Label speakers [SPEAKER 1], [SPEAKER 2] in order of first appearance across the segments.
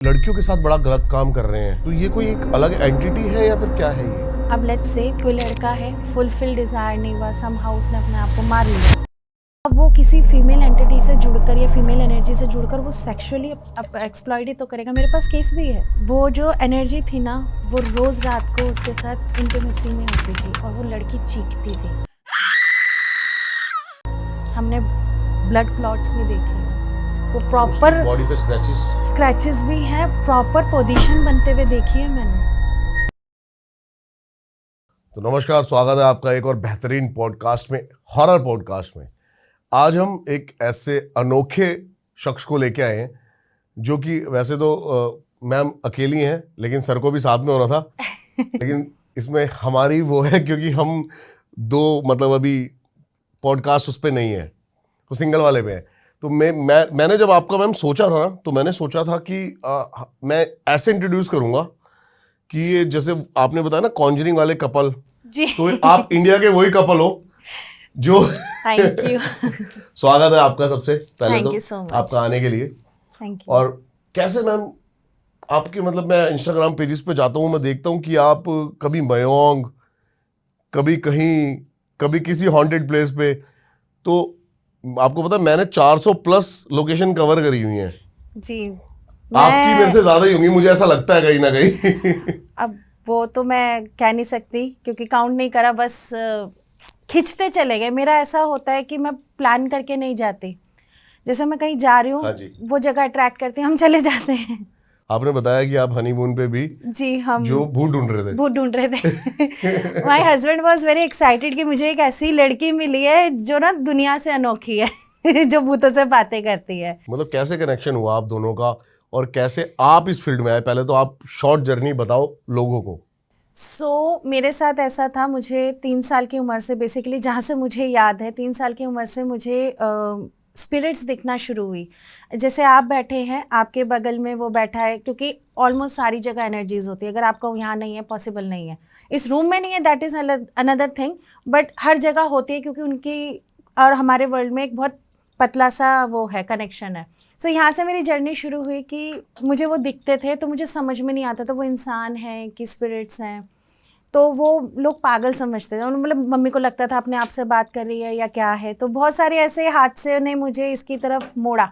[SPEAKER 1] लड़कियों के साथ बड़ा गलत काम कर रहे हैं, तो ये कोई एक अलग एंटिटी है या फिर क्या है ये?
[SPEAKER 2] अब लेट्स से कोई लड़का है, फुलफिल डिजायर नहीं हुआ, समहाउ उसने अपने आप को मार लिया। अब वो किसी फीमेल एंटिटी से जुड़कर या फीमेल एनर्जी से जुड़कर वो सेक्सुअली एक्सप्लॉइट ही तो करेगा। मेरे पास केस भी है। वो जो एनर्जी थी ना, वो रोज रात को उसके साथ इंटीमेसी में होती थी और वो लड़की चीखती थी। हमने ब्लड क्लॉट्स भी देखे, वो प्रॉपर
[SPEAKER 1] बॉडी पे
[SPEAKER 2] स्क्रैचेस भी हैं, प्रॉपर पोजीशन बनते हुए देखी है मैंने।
[SPEAKER 1] तो नमस्कार, स्वागत है आपका एक और बेहतरीन पॉडकास्ट में, हॉरर पॉडकास्ट में। आज हम एक ऐसे अनोखे शख्स को लेके आए हैं जो कि वैसे तो मैम अकेली हैं, लेकिन सर को भी साथ में होना था। लेकिन इसमें हमारी वो है क्योंकि हम दो मतलब अभी पॉडकास्ट उस पर नहीं है, तो सिंगल वाले पे है। तो मैंने जब आपका मैम सोचा था ना, तो मैंने सोचा था कि मैं ऐसे इंट्रोड्यूस करूंगा कि ये जैसे आपने बताया ना कॉन्जरिंग वाले कपल,
[SPEAKER 2] जी।
[SPEAKER 1] तो आप इंडिया के वही कपल हो जो
[SPEAKER 2] थैंक यू।
[SPEAKER 1] स्वागत है आपका सबसे पहले।
[SPEAKER 2] Thank
[SPEAKER 1] तो
[SPEAKER 2] you so much.
[SPEAKER 1] आपका आने के लिए।
[SPEAKER 2] Thank you.
[SPEAKER 1] और कैसे मैम आपके मतलब मैं इंस्टाग्राम पेजेस पे जाता हूँ, मैं देखता हूँ कि आप कभी मयोंग, कभी कहीं, कभी किसी हॉन्टेड प्लेस पे। तो आपको पता है मैंने 400 प्लस लोकेशन कवर करी हुई हैं।
[SPEAKER 2] जी।
[SPEAKER 1] आपकी मेरे से ज्यादा ही होंगी, मुझे ऐसा लगता है कहीं ना कहीं।
[SPEAKER 2] अब वो तो मैं कह नहीं सकती क्योंकि काउंट नहीं करा, बस खींचते चले गए। मेरा ऐसा होता है कि मैं प्लान करके नहीं जाती। जैसे मैं कहीं जा रही हूँ,
[SPEAKER 1] हाँ जी।
[SPEAKER 2] वो जगह अट्रैक्ट करती है, हम चले जाते हैं।
[SPEAKER 1] आपने बताया कि आप हनीमून पे भी
[SPEAKER 2] जी, हम
[SPEAKER 1] जो भूत ढूंढ रहे थे।
[SPEAKER 2] भूत ढूंढ रहे थे। My husband was very excited कि मुझे एक ऐसी लड़की मिली है जो ना दुनिया से अनोखी है। जो भूतों से बातें करती है।
[SPEAKER 1] मतलब कैसे कनेक्शन हुआ आप दोनों का और कैसे आप इस फील्ड में आए? पहले तो आप शॉर्ट जर्नी बताओ लोगों को।
[SPEAKER 2] मेरे साथ ऐसा था, मुझे 3 साल की उम्र से, बेसिकली जहाँ से मुझे याद है, 3 साल की उम्र से मुझे स्पिरिट्स दिखना शुरू हुई। जैसे आप बैठे हैं, आपके बगल में वो बैठा है, क्योंकि ऑलमोस्ट सारी जगह एनर्जीज होती है। अगर आपका यहाँ नहीं है, पॉसिबल नहीं है, इस रूम में नहीं है, that is another thing, but हर जगह होती है क्योंकि उनकी और हमारे वर्ल्ड में एक बहुत पतला सा वो है, कनेक्शन है। सो यहाँ से मेरी जर्नी शुरू हुई कि मुझे वो दिखते थे, तो मुझे समझ में नहीं आता था वो इंसान हैं कि स्पिरिट्स हैं। तो वो लोग पागल समझते थे, मतलब मम्मी को लगता था अपने आप से बात कर रही है या क्या है। तो बहुत सारे ऐसे हादसे ने मुझे इसकी तरफ मोड़ा।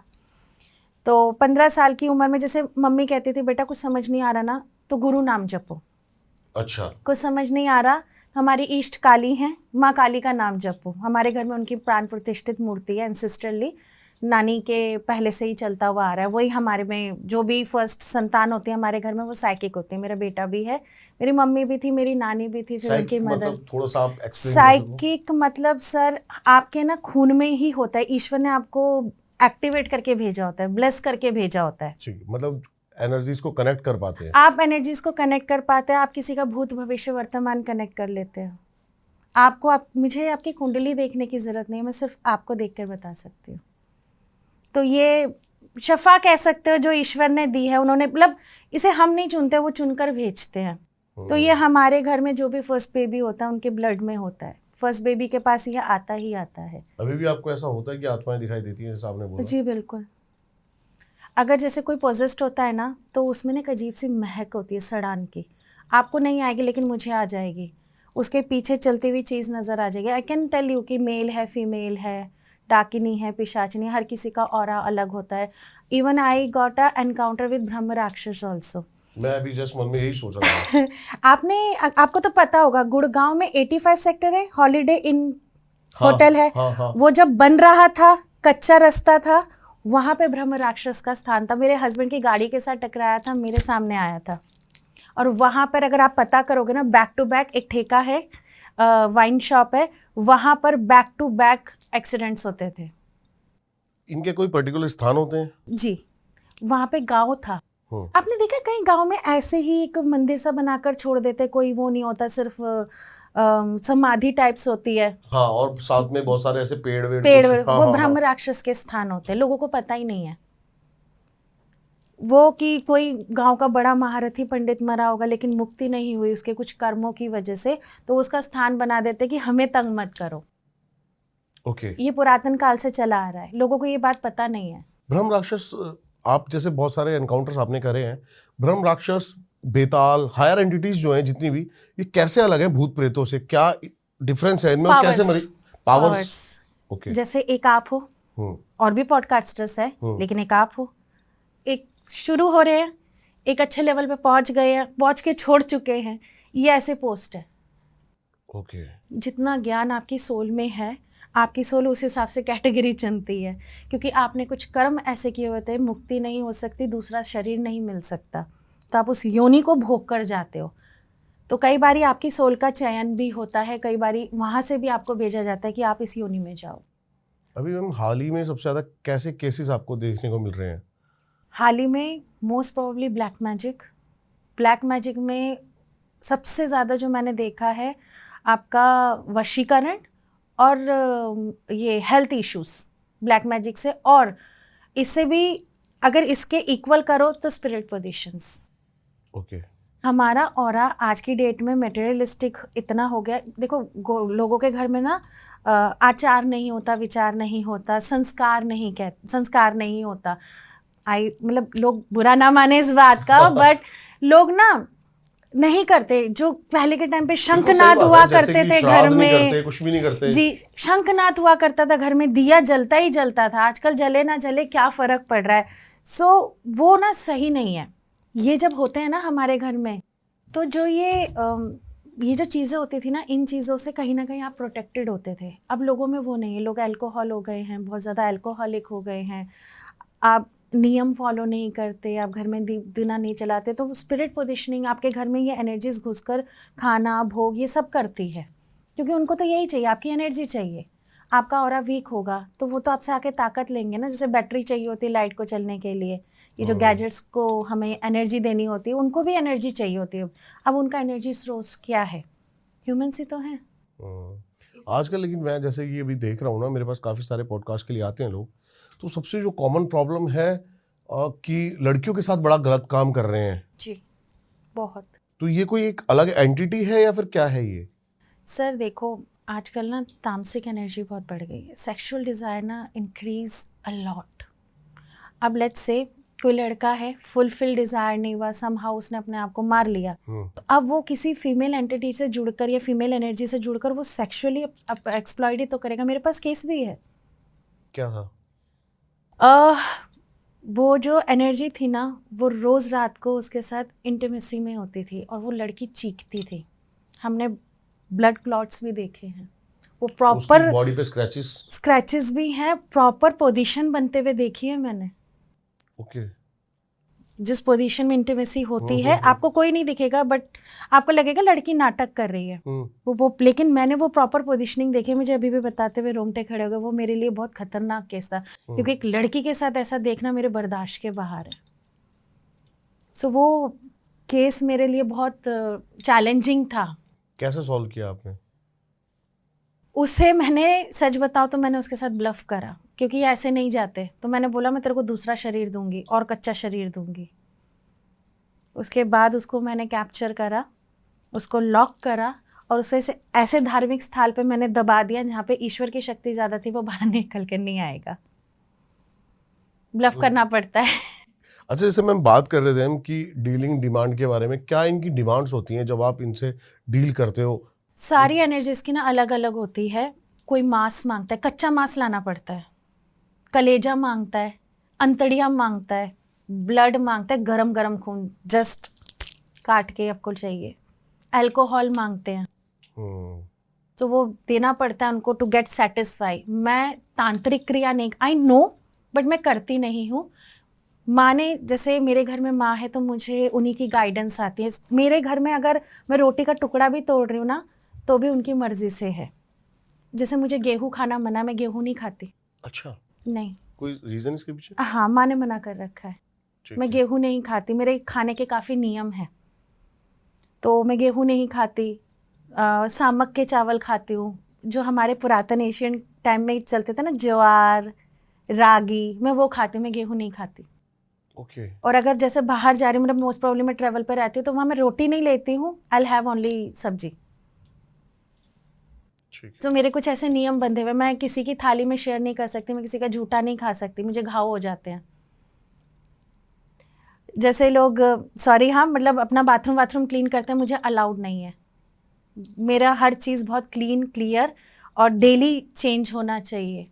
[SPEAKER 2] तो 15 साल की उम्र में जैसे मम्मी कहती थी, बेटा कुछ समझ नहीं आ रहा ना, तो गुरु नाम जपो।
[SPEAKER 1] अच्छा।
[SPEAKER 2] कुछ समझ नहीं आ रहा, हमारी इष्ट काली हैं, माँ काली का नाम जपो। हमारे घर में उनकी प्राण प्रतिष्ठित मूर्ति है, एंसेस्ट्रली नानी के पहले से ही चलता हुआ आ रहा है। वही हमारे में जो भी फर्स्ट संतान होती है हमारे घर में, वो साइकिक होती है। मेरा बेटा भी है, मेरी मम्मी भी थी, मेरी नानी भी थी, फिर उनकी मदर।
[SPEAKER 1] मतलब थोड़ा सा आप एक्सप्लेन
[SPEAKER 2] साइकिक मतलब सर आपके ना खून में ही होता है। ईश्वर ने आपको एक्टिवेट करके भेजा होता है, ब्लेस करके भेजा होता है।
[SPEAKER 1] ठीक, मतलब एनर्जीज को कनेक्ट कर पाते हैं
[SPEAKER 2] आप एनर्जीज को कनेक्ट कर पाते हैं। आप किसी का भूत भविष्य वर्तमान कनेक्ट कर लेते हैं। आपको मुझे आपकी कुंडली देखने की ज़रूरत नहीं है, मैं सिर्फ आपको देखकर बता सकती हूँ। तो ये शफा कह सकते हो जो ईश्वर ने दी है। उन्होंने मतलब इसे हम नहीं चुनते, वो चुनकर भेजते हैं। तो ये हमारे घर में जो भी फर्स्ट बेबी होता है उनके ब्लड में होता है। फर्स्ट बेबी के पास ये आता ही आता है।
[SPEAKER 1] अभी भी आपको ऐसा होता है कि आत्माएं दिखाई देती हैं, जैसे आपने बोला?
[SPEAKER 2] जी बिल्कुल। अगर जैसे कोई पोजेस्ड होता है ना, तो उसमें ना एक अजीब सी महक होती है सड़ान की। आपको नहीं आएगी लेकिन मुझे आ जाएगी। उसके पीछे चलती हुई चीज़ नज़र आ जाएगी। आई कैन टेल यू कि मेल है, फीमेल है, डाकिनी है, पिशाचिनी, हर किसी का ऑरा अलग होता है। Even I got a encounter with ब्रह्म राक्षस ऑल्सो।
[SPEAKER 1] मैं अभी जस्ट मन में यही सोच रहा था।
[SPEAKER 2] आपको तो पता होगा, गुड़गांव में 85 सेक्टर है, हॉलीडे इन
[SPEAKER 1] हाँ,
[SPEAKER 2] होटल है।
[SPEAKER 1] हाँ।
[SPEAKER 2] वो जब बन रहा था, कच्चा रास्ता था, वहां पे ब्रह्म राक्षस का स्थान था। मेरे हस्बैंड की गाड़ी के साथ टकराया था, मेरे सामने आया था। और वहां पर अगर आप पता करोगे ना, बैक टू बैक एक ठेका है, वाइन शॉप है, वहां पर बैक टू बैक एक्सीडेंट्स होते थे।
[SPEAKER 1] इनके कोई पर्टिकुलर स्थान होते हैं?
[SPEAKER 2] जी, वहां पे गांव था। आपने देखा कहीं गांव में ऐसे ही एक मंदिर सा बनाकर छोड़ देते, कोई वो नहीं होता, सिर्फ समाधि टाइप्स होती है।
[SPEAKER 1] हाँ, और साथ में बहुत सारे ऐसे पेड़
[SPEAKER 2] वो ब्रह्म राक्षस के स्थान होते हैं, लोगों को पता ही नहीं है। वो कि कोई गांव का बड़ा महारथी पंडित मरा होगा लेकिन मुक्ति नहीं हुई उसके कुछ कर्मों की वजह से, तो उसका स्थान बना देते कि हमें तंग मत करो।
[SPEAKER 1] ओके।
[SPEAKER 2] ये पुरातन काल से चला आ रहा है, लोगों को ये बात पता नहीं है।
[SPEAKER 1] ब्रह्म राक्षस आप जैसे बहुत सारे एनकाउंटर्स आपने करे हैं, ब्रह्म राक्षस, बेताल, हायर एंटिटीज जो हैं जितनी भी, ये कैसे अलग हैं भूत प्रेतों से? क्या डिफरेंस है इनमें? और कैसे पावर्स? ओके।
[SPEAKER 2] जैसे एक आप हो, और भी पॉडकास्टर्स है, लेकिन एक आप हो, एक शुरू हो रहे हैं, एक अच्छे लेवल पे पहुंच गए हैं, पहुंच के छोड़ चुके हैं, ये ऐसे पोस्ट है।
[SPEAKER 1] ओके।
[SPEAKER 2] जितना ज्ञान आपकी सोल में है, आपकी सोल उस हिसाब से कैटेगरी चुनती है, क्योंकि आपने कुछ कर्म ऐसे किए होते हैं, मुक्ति नहीं हो सकती, दूसरा शरीर नहीं मिल सकता, तो आप उस योनि को भोग कर जाते हो। तो कई बारी आपकी सोल का चयन भी होता है, कई बारी वहाँ से भी आपको भेजा जाता है कि आप इस योनि में जाओ।
[SPEAKER 1] अभी मैम हाल ही में सबसे ज़्यादा कैसे केसेस आपको देखने को मिल रहे हैं?
[SPEAKER 2] हाल ही में मोस्ट प्रोबेबली ब्लैक मैजिक में सबसे ज़्यादा जो मैंने देखा है आपका वशीकरण और ये हेल्थ इश्यूज ब्लैक मैजिक से, और इससे भी अगर इसके इक्वल करो तो स्पिरिट पोजीशंस।
[SPEAKER 1] ओके।
[SPEAKER 2] हमारा ऑरा आज की डेट में मटेरियलिस्टिक इतना हो गया। देखो लोगों के घर में ना आचार नहीं होता, विचार नहीं होता, संस्कार नहीं होता। मतलब लोग बुरा ना माने इस बात का, बट लोग ना नहीं करते। जो पहले के टाइम पे शंखनाद हुआ करते थे घर में,
[SPEAKER 1] कुछ भी नहीं करते
[SPEAKER 2] जी, शंखनाद हुआ करता था घर में, दिया जलता ही जलता था। आजकल जले ना जले क्या फर्क पड़ रहा है? सो वो ना सही नहीं है। ये जब होते हैं ना हमारे घर में, तो जो ये जो चीज़ें होती थी ना, इन चीज़ों से कहीं ना कहीं आप प्रोटेक्टेड होते थे। अब लोगों में वो नहीं है। लोग अल्कोहल हो गए हैं, बहुत ज़्यादा अल्कोहलिक हो गए हैं। आप नियम फॉलो नहीं करते, आप घर में दिना नहीं चलाते, तो स्पिरिट पोजीशनिंग आपके घर में ये एनर्जीज घुसकर खाना भोग ये सब करती है, क्योंकि उनको तो यही चाहिए, आपकी एनर्जी चाहिए। आपका ऑरा वीक होगा तो वो तो आपसे आके ताकत लेंगे ना। जैसे बैटरी चाहिए होती है लाइट को चलने के लिए, ये जो गैजेट्स को हमें एनर्जी देनी होती है, उनको भी एनर्जी चाहिए होती है। अब उनका एनर्जी सोर्स क्या है? ह्यूमन्स ही तो हैं।
[SPEAKER 1] आजकल लेकिन मैं जैसे ये अभी देख रहा हूँ ना, मेरे पास काफ़ी सारे पॉडकास्ट के लिए आते हैं लोग, तो सबसे जो कॉमन प्रॉब्लम है कि लड़कियों के साथ बड़ा गलत काम कर रहे हैं।
[SPEAKER 2] जी, बहुत।
[SPEAKER 1] तो ये कोई एक अलग एंटिटी है या फिर क्या है ये?
[SPEAKER 2] सर देखो, आजकल ना तामसिक एनर्जी बहुत बढ़ गई है, सेक्सुअल डिज़ायर ना इंक्रीज अ लॉट। अब लेट्स से कोई लड़का है, फुलफिल डिज़ायर नहीं हुआ, समहाउ उसने अपने आप को मार लिया, तो अब वो किसी फीमेल एंटिटी से जुड़कर या फीमेल एनर्जी से जुड़कर वो सेक्सुअली एक्सप्लॉइट ही तो करेगा। मेरे पास केस भी है।
[SPEAKER 1] क्या था?
[SPEAKER 2] वो जो एनर्जी थी ना, वो रोज़ रात को उसके साथ इंटीमेसी में होती थी और वो लड़की चीखती थी। हमने ब्लड क्लॉट्स भी देखे हैं, वो प्रॉपर
[SPEAKER 1] बॉडी पे
[SPEAKER 2] स्क्रैचेस भी हैं, प्रॉपर पोजीशन बनते हुए देखी है मैंने।
[SPEAKER 1] ओके।
[SPEAKER 2] जिस पोजीशन में इंटीमेसी होती है आपको कोई नहीं दिखेगा, बट आपको लगेगा लड़की नाटक कर रही है। वो लेकिन मैंने वो प्रॉपर पोजीशनिंग देखी, मुझे अभी भी बताते हुए रोंगटे खड़े हो गए। वो मेरे लिए बहुत खतरनाक केस था, क्योंकि एक लड़की के साथ ऐसा देखना मेरे बर्दाश्त के बाहर है। सो वो केस मेरे लिए बहुत चैलेंजिंग था।
[SPEAKER 1] कैसे सॉल्व किया आपने?
[SPEAKER 2] उसे मैंने सच बताऊं तो मैंने उसके साथ ब्लफ करा, क्योंकि ये ऐसे नहीं जाते। तो मैंने बोला मैं तेरे को दूसरा शरीर दूंगी और कच्चा शरीर दूंगी। उसके बाद उसको मैंने कैप्चर करा, उसको लॉक करा और उसे ऐसे धार्मिक स्थल पे मैंने दबा दिया जहाँ पे ईश्वर की शक्ति ज़्यादा थी, वो बाहर निकल कर नहीं आएगा। ब्लफ करना पड़ता है।
[SPEAKER 1] अच्छा, जैसे मैम बात कर रहे थे हम कि डीलिंग डिमांड के बारे में, क्या इनकी डिमांड्स होती हैं जब आप इनसे डील करते हो?
[SPEAKER 2] सारी एनर्जीज की ना अलग अलग होती है। कोई मांस मांगता है, कच्चा मांस लाना पड़ता है, कलेजा मांगता है, अंतड़ियाँ मांगता है, ब्लड मांगता है, गरम गरम खून जस्ट काट के आपको चाहिए, अल्कोहल मांगते हैं, तो वो देना पड़ता है उनको टू गेट सेटिस्फाई। मैं तांत्रिक क्रिया नहीं, आई नो, बट मैं करती नहीं हूँ। माँ ने, जैसे मेरे घर में माँ है तो मुझे उन्हीं की गाइडेंस आती है। मेरे घर में अगर मैं रोटी का टुकड़ा भी तोड़ रही हूँ ना, तो भी उनकी मर्जी से है। जैसे मुझे गेहूँ खाना मना, मैं गेहूँ नहीं खाती।
[SPEAKER 1] अच्छा,
[SPEAKER 2] नहीं।
[SPEAKER 1] कोई रीजन इसके पीछे?
[SPEAKER 2] हाँ, माँ ने मना कर रखा है। मैं गेहूँ नहीं खाती, मेरे खाने के काफ़ी नियम हैं, तो मैं गेहूँ नहीं खाती। सामक के चावल खाती हूँ, जो हमारे पुरातन एशियन टाइम में चलते थे ना, ज्वार रागी, मैं वो खाती हूँ, मैं गेहूँ नहीं खाती।
[SPEAKER 1] ओके।
[SPEAKER 2] और अगर जैसे बाहर जा रही हूँ, मतलब मोस्ट प्रॉब्लम मैं ट्रैवल पर रहती हूँ, तो वहाँ मैं रोटी नहीं लेती हूँ, आई हैव ओनली सब्जी। तो मेरे कुछ ऐसे नियम बंधे हुए, मैं किसी की थाली में शेयर नहीं कर सकती, मैं किसी का झूठा नहीं खा सकती, मुझे घाव हो जाते हैं। जैसे लोग सॉरी हाँ मतलब अपना बाथरूम क्लीन करते हैं, मुझे अलाउड नहीं है। मेरा हर चीज़ बहुत क्लीन क्लियर और डेली चेंज होना चाहिए।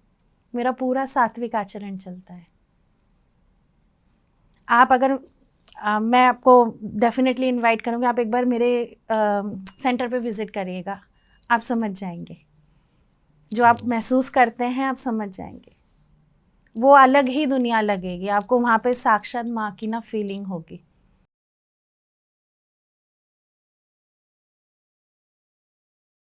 [SPEAKER 2] मेरा पूरा सात्विक आचरण चलता है। आप अगर मैं आपको डेफिनेटली इनवाइट करूँगी, आप एक बार मेरे सेंटर पे विज़िट करिएगा, आप समझ जाएंगे। जो आप महसूस करते हैं आप समझ जाएंगे। वो अलग ही दुनिया लगेगी आपको, वहाँ पे साक्षात माँ की ना फीलिंग होगी।